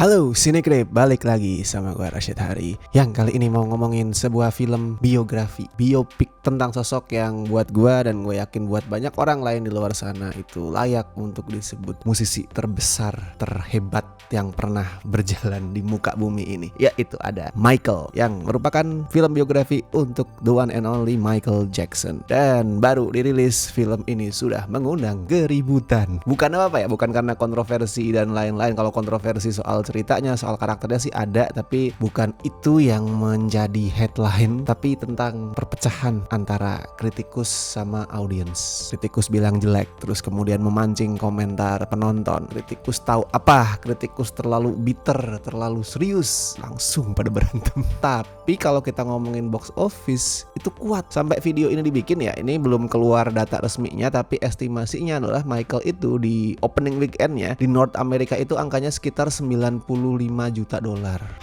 Halo Sinekrip, balik lagi sama gue Rashid Hari. Yang kali ini mau ngomongin sebuah film biografi, biopik tentang sosok yang buat gue dan gue yakin buat banyak orang lain di luar sana itu layak untuk disebut musisi terbesar, terhebat yang pernah berjalan di muka bumi ini. Yaitu ada Michael, yang merupakan film biografi untuk the one and only Michael Jackson. Dan baru dirilis film ini sudah mengundang keributan. Bukan apa ya, bukan karena kontroversi dan lain-lain. Kalau kontroversi soal ceritanya, soal karakternya sih ada, tapi bukan itu yang menjadi headline, tapi tentang perpecahan antara kritikus sama audiens. Kritikus bilang jelek, terus kemudian memancing komentar penonton. Kritikus tahu apa, kritikus terlalu bitter, terlalu serius, langsung pada berantem. Tapi kalau kita ngomongin box office, itu kuat. Sampai video ini dibikin ya, ini belum keluar data resminya, tapi estimasinya adalah Michael itu di opening weekendnya di North America itu angkanya sekitar $95 juta,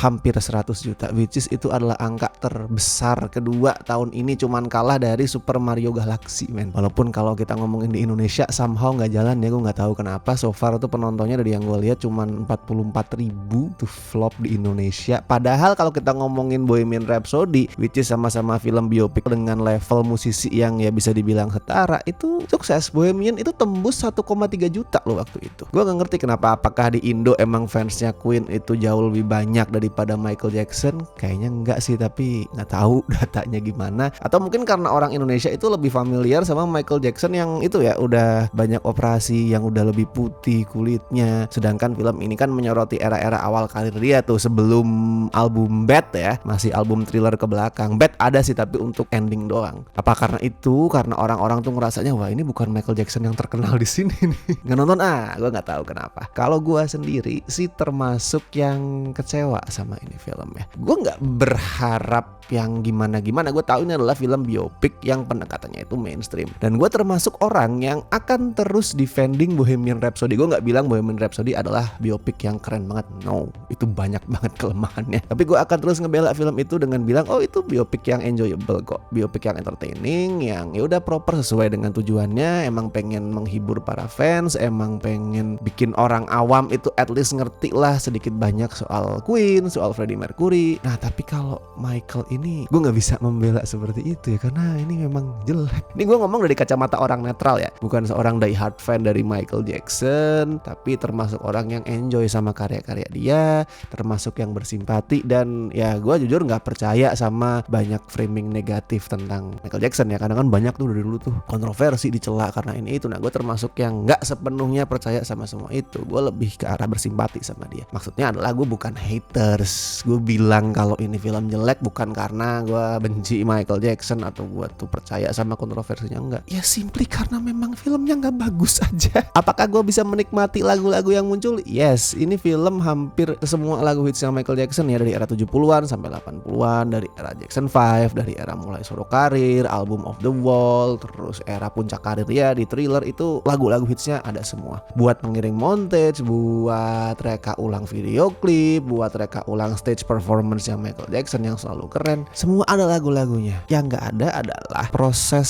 hampir 100 juta, which is itu adalah angka terbesar kedua tahun ini, cuman kalah dari Super Mario Galaxy, men. Walaupun kalau kita ngomongin di Indonesia somehow nggak jalan ya, gue nggak tahu kenapa. So far tuh penontonnya dari yang gue lihat cuman 44.000 tuh flop di Indonesia. Padahal kalau kita ngomongin Bohemian Rhapsody, which is sama-sama film biopik dengan level musisi yang ya bisa dibilang setara, itu sukses. Bohemian itu tembus 1,3 juta loh waktu itu. Gue nggak ngerti kenapa, apakah di Indo emang fansnya Queen itu jauh lebih banyak daripada Michael Jackson? Kayaknya enggak sih, tapi nggak tahu datanya gimana. Atau mungkin karena orang Indonesia itu lebih familiar sama Michael Jackson yang itu ya udah banyak operasi, yang udah lebih putih kulitnya. Sedangkan film ini kan menyoroti era-era awal karir dia tuh, sebelum album Bad ya, masih album Thriller ke belakang. Bad ada sih tapi untuk ending doang. Apa karena itu, karena orang-orang tuh ngerasanya wah ini bukan Michael Jackson yang terkenal di sini nih. Nggak nonton gue nggak tahu kenapa. Kalau gue sendiri sih termasuk yang kecewa sama ini film ya. Gue nggak berharap yang gimana-gimana. Gue tahu ini adalah film biopik yang pendekatannya itu mainstream. Dan gue termasuk orang yang akan terus defending Bohemian Rhapsody. Gue nggak bilang Bohemian Rhapsody adalah biopik yang keren banget. No, itu banyak banget kelemahannya. Tapi gue akan terus ngebela film itu dengan bilang, oh itu biopik yang enjoyable kok. Biopik yang entertaining, yang ya udah proper sesuai dengan tujuannya. Emang pengen menghibur para fans, emang pengen bikin orang awam itu at least ngerti lah sedikit banyak soal Queen, soal Freddie Mercury. Nah tapi kalau Michael ini gue gak bisa membela seperti itu ya, karena ini memang jelek. Ini gue ngomong dari kacamata orang netral ya, bukan seorang die hard fan dari Michael Jackson, tapi termasuk orang yang enjoy sama karya-karya dia, termasuk yang bersimpati. Dan ya gue jujur gak percaya sama banyak framing negatif tentang Michael Jackson ya. Kadang kan banyak tuh dari dulu tuh kontroversi dicela karena ini itu. Nah gue termasuk yang gak sepenuhnya percaya sama semua itu. Gue lebih ke arah bersimpati sama dia. Maksudnya adalah gue bukan haters. Gue bilang kalau ini film jelek bukan karena gue benci Michael Jackson atau gue tuh percaya sama kontroversinya, enggak. Ya simply karena memang filmnya gak bagus aja. Apakah gue bisa menikmati lagu-lagu yang muncul? Yes, ini film hampir semua lagu hitsnya Michael Jackson ya, dari era 70-an sampai 80-an, dari era Jackson 5, dari era mulai solo karir, album of the Wall, terus era puncak karir ya di Thriller, itu lagu-lagu hitsnya ada semua. Buat pengiring montage, buat reka ulang video klip, buat reka ulang stage performance yang Michael Jackson yang selalu keren, semua ada lagu-lagunya. Yang gak ada adalah proses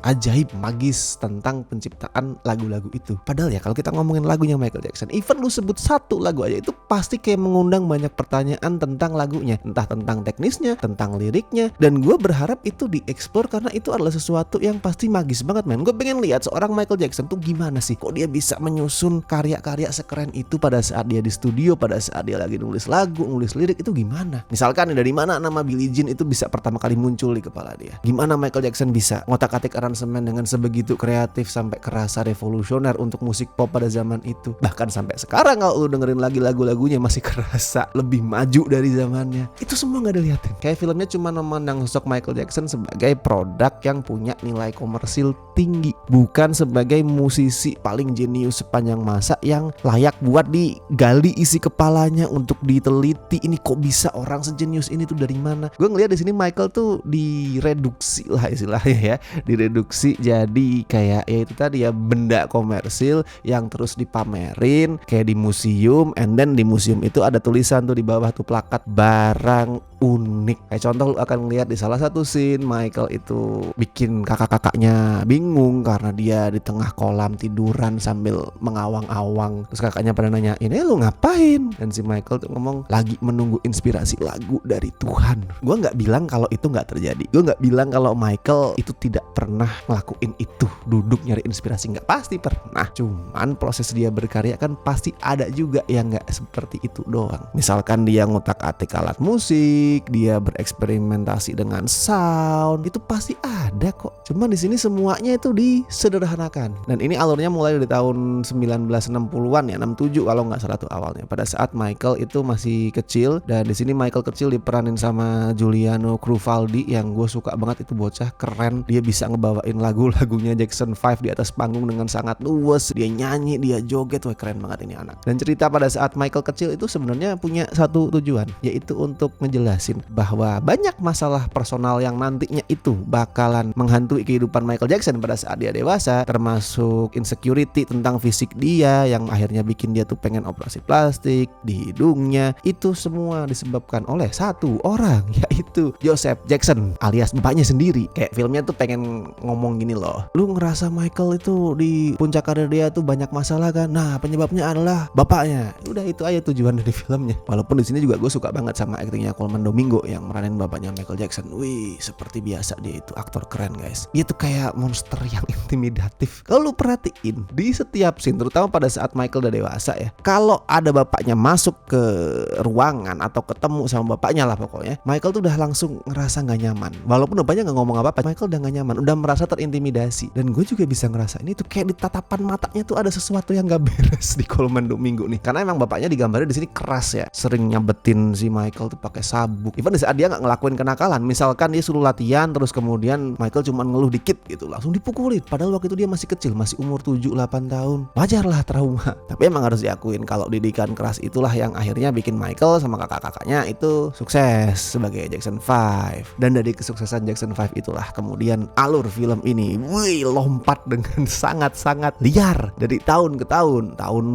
ajaib magis tentang penciptaan lagu-lagu itu. Padahal ya kalau kita ngomongin lagunya Michael Jackson, even lu sebut satu lagu aja itu pasti kayak mengundang banyak pertanyaan tentang lagunya, entah tentang teknisnya, tentang liriknya. Dan gue berharap itu dieksplor karena itu adalah sesuatu yang pasti magis banget, men. Gue pengen lihat seorang Michael Jackson tuh gimana sih, kok dia bisa menyusun karya-karya sekeren itu pada saat dia di studio, pada saat dia lagi nulis lagu, nulis lirik, itu gimana. Misalkan dari mana nama Billie Jean itu bisa pertama kali muncul di kepala dia. Gimana Michael Jackson bisa ngotak-atik aransemen dengan sebegitu kreatif sampai kerasa revolusioner untuk musik pop pada zaman itu. Bahkan sampai sekarang kalau lu dengerin lagi lagu-lagunya masih kerasa lebih maju dari zamannya. Itu semua gak dilihatin. Kayak filmnya cuma memandang sosok Michael Jackson sebagai produk yang punya nilai komersil tinggi, bukan sebagai musisi paling jenius sepanjang masa yang layak buat digali isi kepalanya untuk diteliti. Ini kok bisa orang sejenius ini tuh dari mana? Gue ngeliat di sini Michael tuh direduksi lah istilahnya ya, direduksi jadi kayak ya itu tadi ya, benda komersil yang terus dipamerin kayak di museum, and then di museum itu ada tulisan tuh di bawah tuh plakat, barang unik. Kayak contoh lu akan lihat di salah satu scene Michael itu bikin kakak-kakaknya bingung karena dia di tengah kolam tiduran sambil mengawang-awang. Terus kakaknya pada nanya, ini lu ngapain? Dan si Michael tuh ngomong, lagi menunggu inspirasi lagu dari Tuhan. Gue nggak bilang kalau itu nggak terjadi. Gue nggak bilang kalau Michael itu tidak pernah ngelakuin itu, duduk nyari inspirasi, nggak, pasti pernah. Cuman proses dia berkarya kan pasti ada juga yang nggak seperti itu doang. Misalkan dia ngutak-atik alat musik, dia bereksperimentasi dengan sound, itu pasti ada kok. Cuman di sini semuanya itu disederhanakan. Dan ini alurnya mulai dari tahun 1960-an ya, 67 kalau nggak salah tuh awalnya. Pada saat Michael itu masih kecil, dan di sini Michael kecil diperanin sama Giuliano Crufaldi yang gue suka banget. Itu bocah keren, dia bisa ngebawain lagunya Jackson 5 di atas panggung dengan sangat luwes. Dia nyanyi, dia joget, wah keren banget ini anak. Dan cerita pada saat Michael kecil itu sebenarnya punya satu tujuan, yaitu untuk ngejelasin bahwa banyak masalah personal yang nantinya itu bakalan menghantui kehidupan Michael Jackson pada saat dia dewasa, termasuk insecurity tentang fisik dia yang akhirnya bikin dia tuh pengen operasi plastik di hidungnya. Itu semua disebabkan oleh satu orang, yaitu Joseph Jackson alias bapaknya sendiri. Kayak filmnya tuh pengen ngomong gini loh, lu ngerasa Michael itu di puncak karir dia tuh banyak masalah kan? Nah, penyebabnya adalah bapaknya. Udah itu aja tujuan dari filmnya. Walaupun di sini juga gue suka banget sama aktingnya Colman Domingo yang meranin bapaknya Michael Jackson. Wih, seperti biasa dia itu aktor keren guys. Dia tuh kayak monster yang intimidatif. Kalau lu perhatiin di setiap scene, terutama pada saat Michael udah dewasa ya, kalau ada bapaknya masuk ke ruangan atau ketemu sama bapaknya lah pokoknya, Michael tuh udah langsung ngerasa gak nyaman. Walaupun bapaknya gak ngomong apa-apa, Michael udah gak nyaman, udah merasa terintimidasi. Dan gue juga bisa ngerasa ini tuh kayak di tatapan matanya tuh ada sesuatu yang gak beres di Colman Domingo nih. Karena emang bapaknya digambarnya di sini keras ya, sering nyabetin si Michael tuh pakai sabuk. Even di saat dia nggak ngelakuin kenakalan, misalkan dia suruh latihan terus kemudian Michael cuma ngeluh dikit gitu, langsung dipukulin. Padahal waktu itu dia masih kecil, masih umur 7-8 tahun. Wajar lah trauma. Tapi emang harus diakuin kalau didikan keras itulah yang akhirnya bikin Michael sama kakak-kakaknya itu sukses sebagai Jackson 5. Dan dari kesuksesan Jackson 5 itulah kemudian alur film ini lompat dengan sangat-sangat liar dari tahun ke tahun. Tahun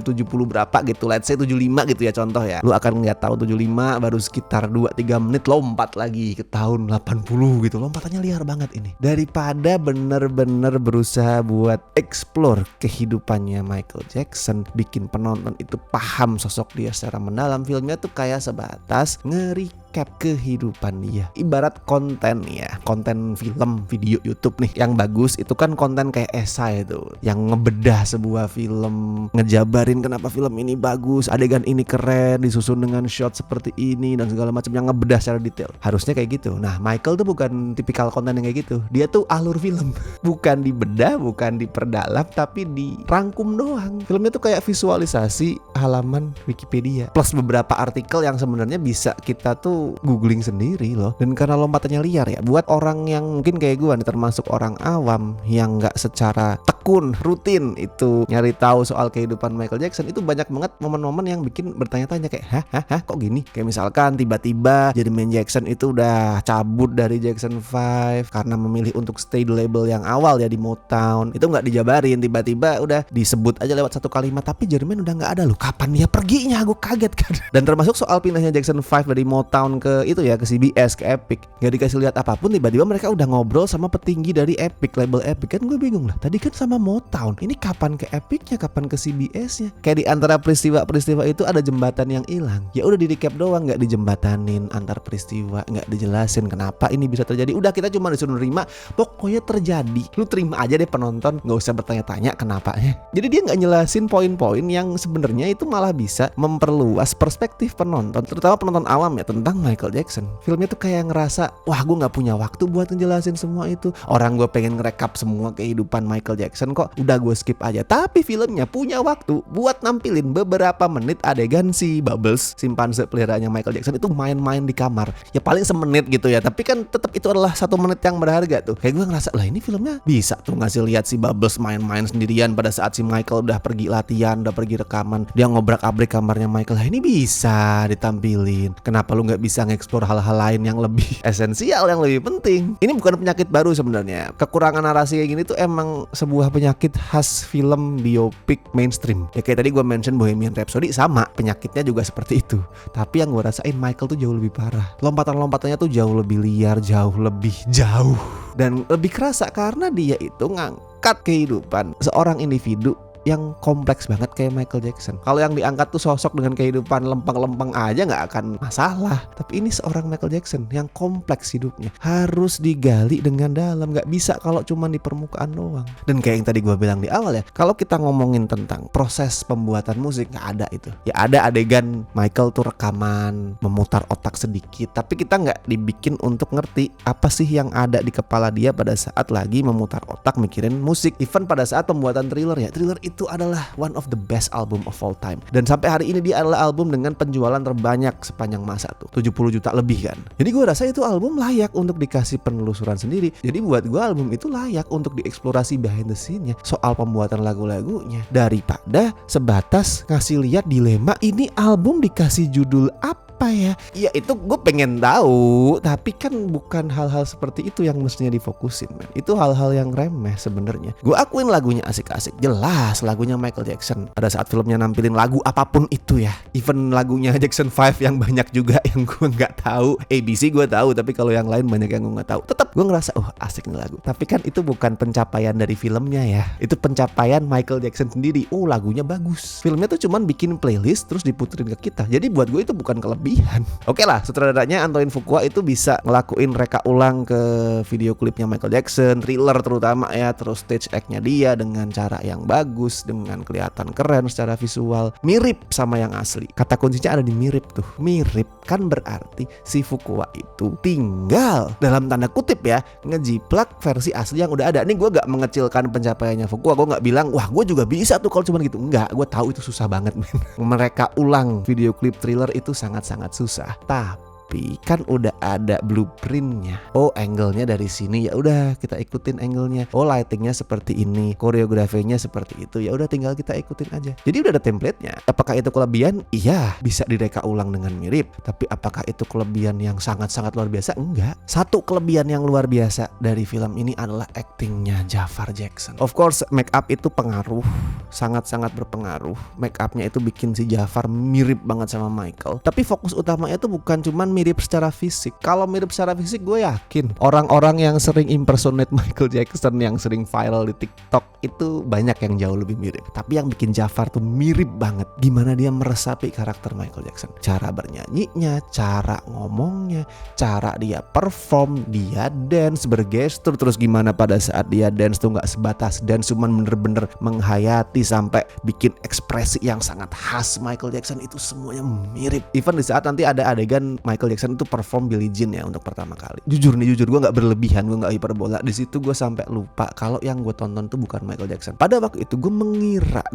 70 berapa gitu, let's say 75 gitu ya contoh ya. Lu akan ngeliat tahun 75 baru sekitar 2-3 menit lompat lagi ke tahun 80 gitu. Lompatannya liar banget ini. Daripada bener-bener berusaha buat explore kehidupannya Michael Jackson, bikin penonton itu paham sosok dia secara mendalam, filmnya tuh kayak sebatas recap kehidupan dia. Ibarat konten ya, konten film, video YouTube nih yang bagus itu kan konten kayak esai itu, yang ngebedah sebuah film, ngejabarin kenapa film ini bagus, adegan ini keren, disusun dengan shot seperti ini dan segala macam, yang ngebedah secara detail. Harusnya kayak gitu. Nah, Michael tuh bukan tipikal konten yang kayak gitu. Dia tuh alur film, bukan dibedah, bukan diperdalam, tapi dirangkum doang. Filmnya tuh kayak visualisasi halaman Wikipedia plus beberapa artikel yang sebenarnya bisa kita tuh googling sendiri loh. Dan karena lompatannya liar ya, buat orang yang mungkin kayak gue nih, termasuk orang awam yang nggak secara tekun rutin itu nyari tahu soal kehidupan Michael Jackson, itu banyak banget momen-momen yang bikin bertanya-tanya kayak hah kok gini. Kayak misalkan tiba-tiba Jermaine Jackson itu udah cabut dari Jackson 5 karena memilih untuk stay di label yang awal ya, di Motown. Itu nggak dijabarin, tiba-tiba udah disebut aja lewat satu kalimat, tapi Jermaine udah nggak ada loh. Kapan dia perginya? Gue kaget kan. Dan termasuk soal pindahnya Jackson 5 dari Motown ke itu ya, ke CBS, ke Epic, nggak dikasih lihat apapun, tiba-tiba mereka udah ngobrol sama petinggi dari Epic, label Epic. Kan gue bingung lah, tadi kan sama Motown, ini kapan ke Epicnya, kapan ke CBS-nya? Kayak di antara peristiwa-peristiwa itu ada jembatan yang hilang. Ya udah di recap doang, nggak dijembatanin antar peristiwa, nggak dijelasin kenapa ini bisa terjadi. Udah kita cuma disuruh nerima, pokoknya terjadi. Lu terima aja deh penonton, nggak usah bertanya-tanya kenapanya. Jadi dia nggak njelasin poin-poin yang sebenarnya itu malah bisa memperluas perspektif penonton, terutama penonton awam ya, tentang Michael Jackson. Filmnya tuh kayak ngerasa, wah gue gak punya waktu buat ngejelasin semua itu. Orang gue pengen ngerekap semua kehidupan Michael Jackson kok, udah gue skip aja. Tapi filmnya punya waktu buat nampilin beberapa menit adegan si Bubbles, simpanse peliharaannya Michael Jackson, itu main-main di kamar. Ya paling semenit gitu ya, tapi kan tetap itu adalah 1 menit yang berharga tuh. Kayak gue ngerasa, lah ini filmnya bisa tuh ngasih lihat si Bubbles main-main sendirian pada saat si Michael udah pergi latihan, udah pergi rekaman, dia ngobrak-abrik kamarnya Michael. Lah ini bisa ditampilin. Kenapa lu gak bisa ngeksplor hal-hal lain yang lebih esensial, yang lebih penting. Ini bukan penyakit baru sebenarnya. Kekurangan narasi kayak gini tuh emang sebuah penyakit khas film biopik mainstream. Ya kayak tadi gue mention Bohemian Rhapsody, sama penyakitnya juga seperti itu. Tapi yang gue rasain Michael tuh jauh lebih parah. Lompatan-lompatannya tuh jauh lebih liar, jauh lebih jauh, dan lebih kerasa karena dia itu ngangkat kehidupan seorang individu yang kompleks banget kayak Michael Jackson. Kalau yang diangkat tuh sosok dengan kehidupan lempeng-lempeng aja nggak akan masalah. Tapi ini seorang Michael Jackson yang kompleks hidupnya, harus digali dengan dalam. Nggak bisa kalau cuma di permukaan doang. Dan kayak yang tadi gue bilang di awal ya, kalau kita ngomongin tentang proses pembuatan musik, nggak ada itu. Ya ada adegan Michael tuh rekaman, memutar otak sedikit, tapi kita nggak dibikin untuk ngerti apa sih yang ada di kepala dia pada saat lagi memutar otak mikirin musik. Even pada saat pembuatan Thriller ya, Thriller itu adalah one of the best album of all time. Dan sampai hari ini dia adalah album dengan penjualan terbanyak sepanjang masa tuh, 70 juta lebih kan. Jadi gue rasa itu album layak untuk dikasih penelusuran sendiri. Jadi buat gue album itu layak untuk dieksplorasi behind the scene-nya, soal pembuatan lagu-lagunya, daripada sebatas ngasih lihat dilema ini album dikasih judul apa ya? Ya itu gue pengen tahu, tapi kan bukan hal-hal seperti itu yang mestinya difokusin, man. Itu hal-hal yang remeh sebenarnya. Gue akuin lagunya asik-asik, jelas lagunya Michael Jackson. Pada saat filmnya nampilin lagu apapun itu ya, even lagunya Jackson 5 yang banyak juga yang gue nggak tahu. ABC gue tahu, tapi kalau yang lain banyak yang gue nggak tahu. Tetap gue ngerasa asik nih lagu. Tapi kan itu bukan pencapaian dari filmnya ya. Itu pencapaian Michael Jackson sendiri. Lagunya bagus. Filmnya tuh cuman bikin playlist terus diputerin ke kita. Jadi buat gue itu bukan kelebihan. Oke lah, sutradaranya Antoine Fuqua itu bisa ngelakuin reka ulang ke video klipnya Michael Jackson, Thriller terutama ya, terus stage act-nya dia dengan cara yang bagus, dengan kelihatan keren secara visual, mirip sama yang asli. Kata kuncinya ada di mirip tuh. Mirip kan berarti si Fuqua itu tinggal dalam tanda kutip ya ngejiplak versi asli yang udah ada. Ini gue gak mengecilkan pencapaiannya Fuqua, gue gak bilang wah gue juga bisa tuh kalau cuma gitu. Enggak, gue tahu itu susah banget men. Mereka ulang video klip Thriller itu sangat-sangat susah. Tapi kan udah ada blueprintnya. Angle-nya dari sini, ya udah kita ikutin angle-nya. Lighting-nya seperti ini, koreografinya seperti itu, ya udah tinggal kita ikutin aja. Jadi udah ada template-nya. Apakah itu kelebihan? Iya, bisa direka ulang dengan mirip. Tapi apakah itu kelebihan yang sangat-sangat luar biasa? Enggak. Satu kelebihan yang luar biasa dari film ini adalah acting-nya Jafar Jackson. Of course, make up itu pengaruh, sangat-sangat berpengaruh. Make up-nya itu bikin si Jafar mirip banget sama Michael. Tapi fokus utamanya itu bukan cuman mirip secara fisik. Kalau mirip secara fisik gue yakin orang-orang yang sering impersonate Michael Jackson, yang sering viral di TikTok itu banyak yang jauh lebih mirip. Tapi yang bikin Jafar tuh mirip banget gimana dia meresapi karakter Michael Jackson. Cara bernyanyinya, cara ngomongnya, cara dia perform, dia dance, bergestur, terus gimana pada saat dia dance tuh gak sebatas dance, cuman bener-bener menghayati sampai bikin ekspresi yang sangat khas Michael Jackson. Itu semuanya mirip. Even di saat nanti ada adegan Michael Jackson itu perform Billie Jean ya untuk pertama kali. Jujur gue gak berlebihan, gue gak hiperbola. Di situ gue sampai lupa kalau yang gue tonton tuh bukan Michael Jackson. Pada waktu itu gue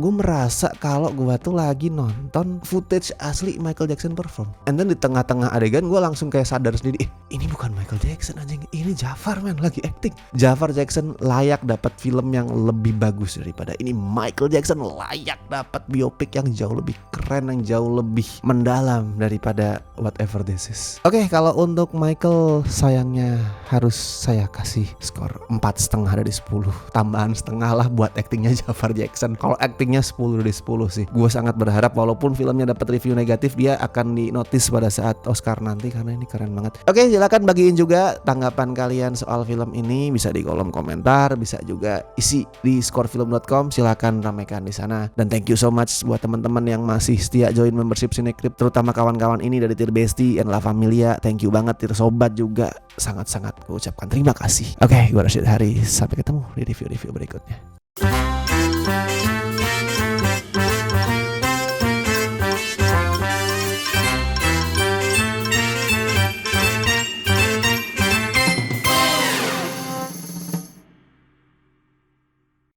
merasa kalau gue tuh lagi nonton footage asli Michael Jackson perform. And then di tengah-tengah adegan gue langsung kayak sadar sendiri, ini bukan Michael Jackson anjing, ini Jafar man, lagi acting. Jafar Jackson layak dapat film yang lebih bagus daripada ini. Michael Jackson layak dapat biopik yang jauh lebih keren, yang jauh lebih mendalam daripada whatever this is. Oke, kalau untuk Michael sayangnya harus saya kasih skor 4,5 dari 10. Tambahan setengah lah buat aktingnya Jafar Jackson. Kalau aktingnya 10 dari 10 sih. Gue sangat berharap walaupun filmnya dapat review negatif, dia akan dinotis pada saat Oscar nanti karena ini keren banget. Oke, silakan bagiin juga tanggapan kalian soal film ini, bisa di kolom komentar, bisa juga isi di scorefilm.com. Silakan ramaikan di sana. Dan thank you so much buat teman-teman yang masih setia join membership Cinecrip, terutama kawan-kawan ini dari Tir Besti and La Familia. Thank you banget. Tir Sobat juga sangat-sangat gue ucapkan terima kasih. Oke, gue Rashid Hari. Sampai ketemu di review-review berikutnya.